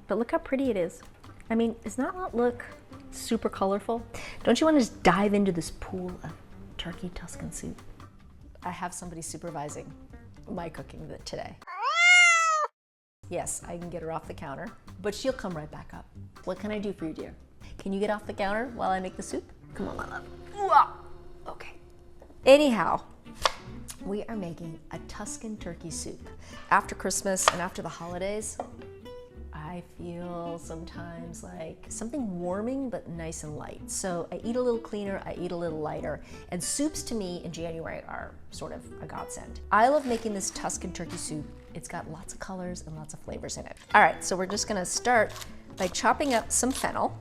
but look how pretty it is. I mean, does not that look super colorful? Don't you want to just dive into this pool of turkey Tuscan soup? I have somebody supervising my cooking today. Yes, I can get her off the counter, but she'll come right back up. What can I do for you, dear? Can you get off the counter while I make the soup? Come on, my love. Okay. Anyhow, we are making a Tuscan turkey soup. After Christmas and after the holidays, I feel sometimes like something warming but nice and light. So I eat a little cleaner, I eat a little lighter, and soups to me in January are sort of a godsend. I love making this Tuscan turkey soup. It's got lots of colors and lots of flavors in it. All right, so we're just gonna start by chopping up some fennel,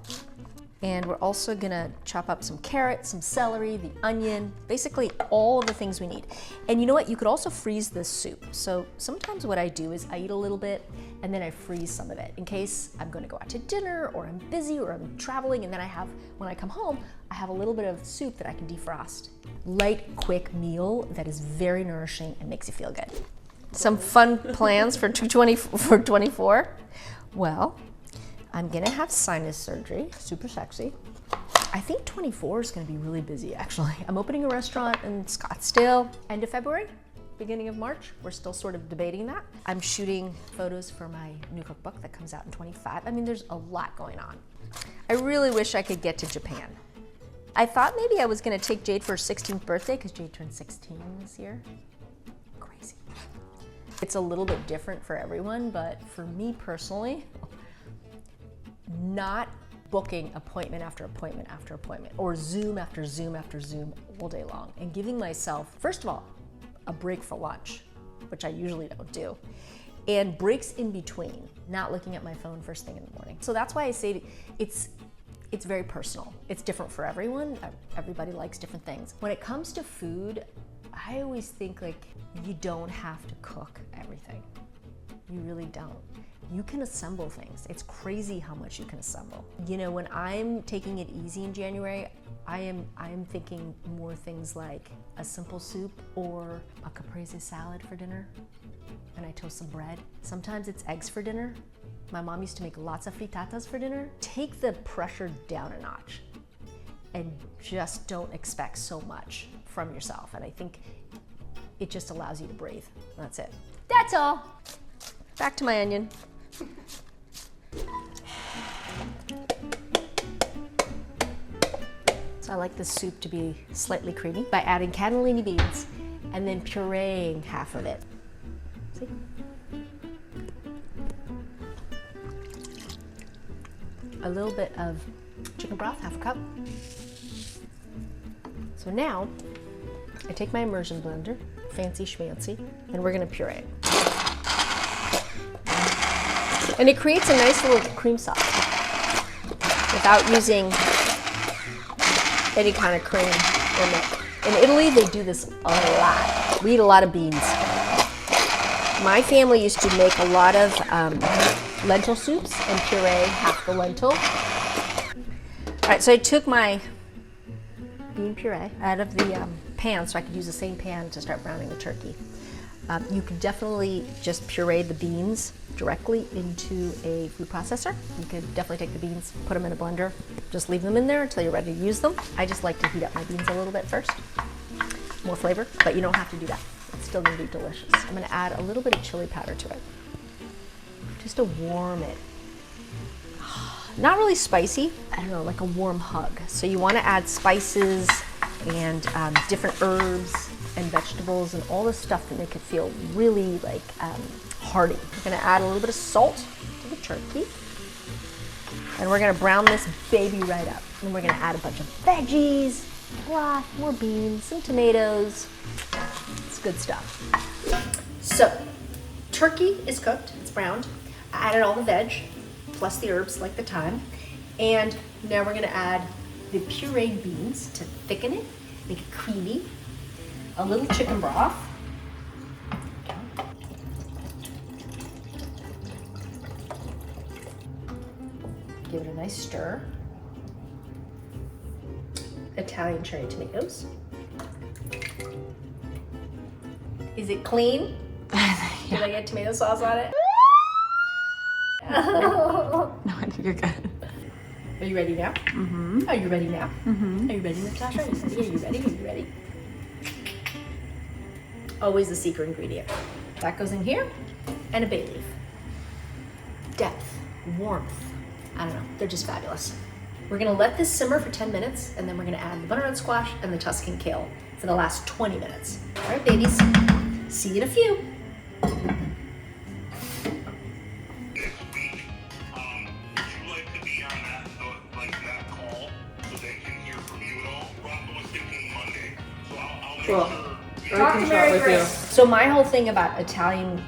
and we're also gonna chop up some carrots, some celery, the onion, basically all of the things we need. And you know what, you could also freeze this soup. So sometimes what I do is I eat a little bit and then I freeze some of it in case I'm gonna go out to dinner or I'm busy or I'm traveling, and then when I come home, I have a little bit of soup that I can defrost. Light, quick meal that is very nourishing and makes you feel good. Some fun plans for 24? Well, I'm gonna have sinus surgery, super sexy. I think 24 is gonna be really busy, actually. I'm opening a restaurant in Scottsdale, end of February, beginning of March. We're still sort of debating that. I'm shooting photos for my new cookbook that comes out in 25. I mean, there's a lot going on. I really wish I could get to Japan. I thought maybe I was gonna take Jade for her 16th birthday, because Jade turned 16 this year. Crazy. It's a little bit different for everyone, but for me personally, not booking appointment after appointment after appointment, or Zoom after Zoom after Zoom all day long, and giving myself, first of all, a break for lunch, which I usually don't do, and breaks in between, not looking at my phone first thing in the morning. So that's why I say it's very personal. It's different for everyone. Everybody likes different things. When it comes to food, I always think like you don't have to cook everything. You really don't. You can assemble things. It's crazy how much you can assemble. You know, when I'm taking it easy in January, I am thinking more things like a simple soup or a caprese salad for dinner, and I toast some bread. Sometimes it's eggs for dinner. My mom used to make lots of frittatas for dinner. Take the pressure down a notch and just don't expect so much from yourself. And I think it just allows you to breathe. That's it. That's all. Back to my onion. So I like this soup to be slightly creamy by adding cannellini beans and then pureeing half of it. See? A little bit of chicken broth, half a cup. So now I take my immersion blender, fancy schmancy, and we're gonna puree it. And it creates a nice little cream sauce without using any kind of cream or milk. In Italy, they do this a lot. We eat a lot of beans. My family used to make a lot of lentil soups and puree half the lentil. All right, so I took my bean puree out of the pan so I could use the same pan to start browning the turkey. You could definitely just puree the beans directly into a food processor. You could definitely take the beans, put them in a blender, just leave them in there until you're ready to use them. I just like to heat up my beans a little bit first. More flavor, but you don't have to do that. It's still gonna be delicious. I'm gonna add a little bit of chili powder to it, just to warm it. Not really spicy, I don't know, like a warm hug. So you wanna add spices and different herbs and vegetables and all the stuff that make it feel really like hearty. We're gonna add a little bit of salt to the turkey, and we're gonna brown this baby right up. And we're gonna add a bunch of veggies, broth, more beans, some tomatoes. It's good stuff. So, turkey is cooked, it's browned. I added all the veg, plus the herbs like the thyme. And now we're gonna add the pureed beans to thicken it, make it creamy. A little chicken broth. Give it a nice stir. Italian cherry tomatoes. Is it clean? Did I get tomato sauce on it? You're good. Are you ready now? Mm-hmm. Are you ready now? Mm-hmm. Are you ready, Natasha? Are you ready? Are you ready? Are you ready? Always the secret ingredient. That goes in here, and a bay leaf. Depth, warmth. I don't know, they're just fabulous. We're gonna let this simmer for 10 minutes, and then we're gonna add the butternut squash and the Tuscan kale for the last 20 minutes. All right, babies, see you in a few. Well, Talk to Mary Grace. So my whole thing about Italian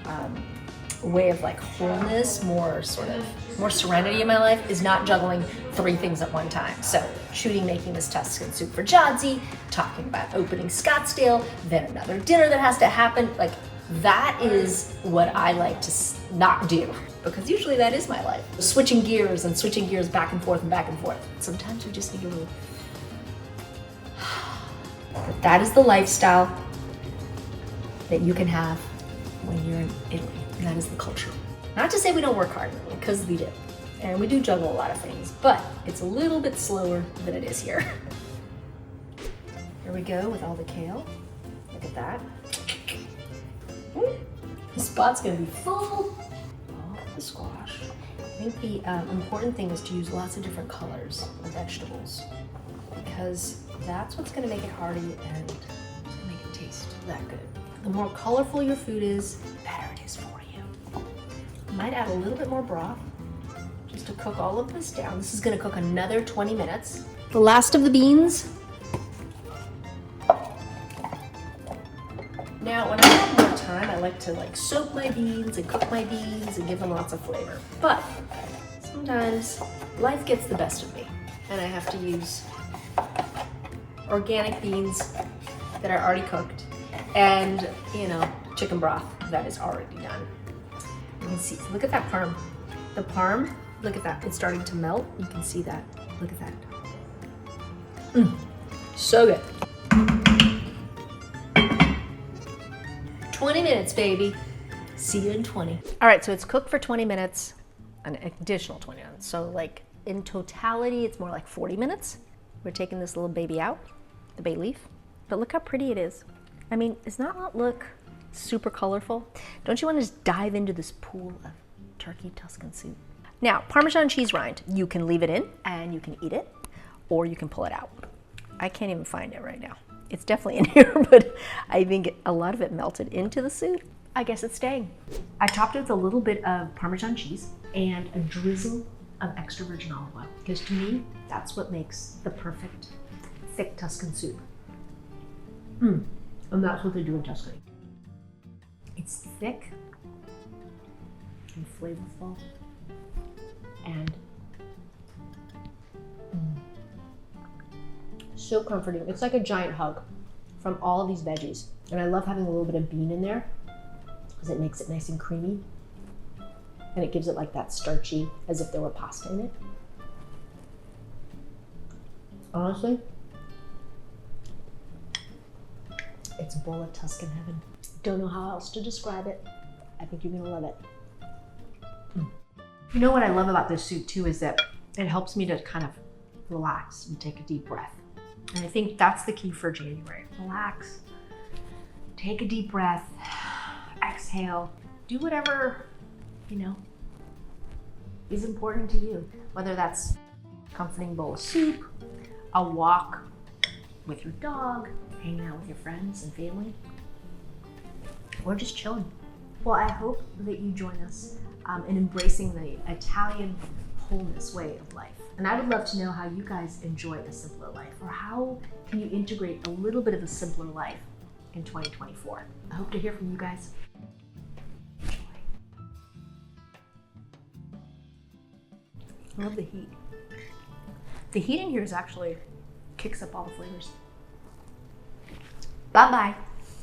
way of like wholeness, more serenity in my life is not juggling 3 things at one time. So shooting, making this Tuscan soup for giadzy, talking about opening Scottsdale, then another dinner that has to happen. Like that is what I like to not do, because usually that is my life. Switching gears back and forth and back and forth. Sometimes we just need a little. But that is the lifestyle that you can have when you're in Italy, and that is the culture. Not to say we don't work hard, because we do, and we do juggle a lot of things, but it's a little bit slower than it is here. Here we go with all the kale. Look at that. The spot's gonna be full. Oh, the squash. I think the important thing is to use lots of different colors of vegetables, because that's what's gonna make it hearty and it's gonna make it taste that good. The more colorful your food is, the better it is for you. I might add a little bit more broth just to cook all of this down. This is gonna cook another 20 minutes. The last of the beans. Now, when I have more time, I like to like soak my beans and cook my beans and give them lots of flavor. But sometimes life gets the best of me and I have to use organic beans that are already cooked and, you know, chicken broth that is already done. You can see, look at that parm. The parm, look at that, it's starting to melt. You can see that, look at that. So good. 20 minutes, baby. See you in 20. All right, so it's cooked for 20 minutes, an additional 20 minutes. So like in totality, it's more like 40 minutes. We're taking this little baby out, the bay leaf, but look how pretty it is. I mean, does that not look super colorful? Don't you want to just dive into this pool of turkey Tuscan soup? Now, Parmesan cheese rind, you can leave it in and you can eat it, or you can pull it out. I can't even find it right now. It's definitely in here, but I think a lot of it melted into the soup. I guess it's staying. I topped it with a little bit of Parmesan cheese and a drizzle of extra virgin olive oil, because to me, that's what makes the perfect thick Tuscan soup. And that's what they do in Tuscany. It's thick and flavorful and so comforting. It's like a giant hug from all of these veggies. And I love having a little bit of bean in there because it makes it nice and creamy. And it gives it like that starchy, as if there were pasta in it. Honestly, it's a bowl of Tuscan heaven. Don't know how else to describe it. I think you're gonna love it. You know what I love about this soup too is that it helps me to kind of relax and take a deep breath. And I think that's the key for January. Relax, take a deep breath, exhale, do whatever, you know, is important to you. Whether that's a comforting bowl of soup, a walk with your dog, hanging out with your friends and family, or just chilling. Well, I hope that you join us in embracing the Italian wholeness way of life. And I would love to know how you guys enjoy a simpler life, or how can you integrate a little bit of a simpler life in 2024. I hope to hear from you guys. Enjoy. I love the heat. The heat in here is actually kicks up all the flavors. Bye-bye.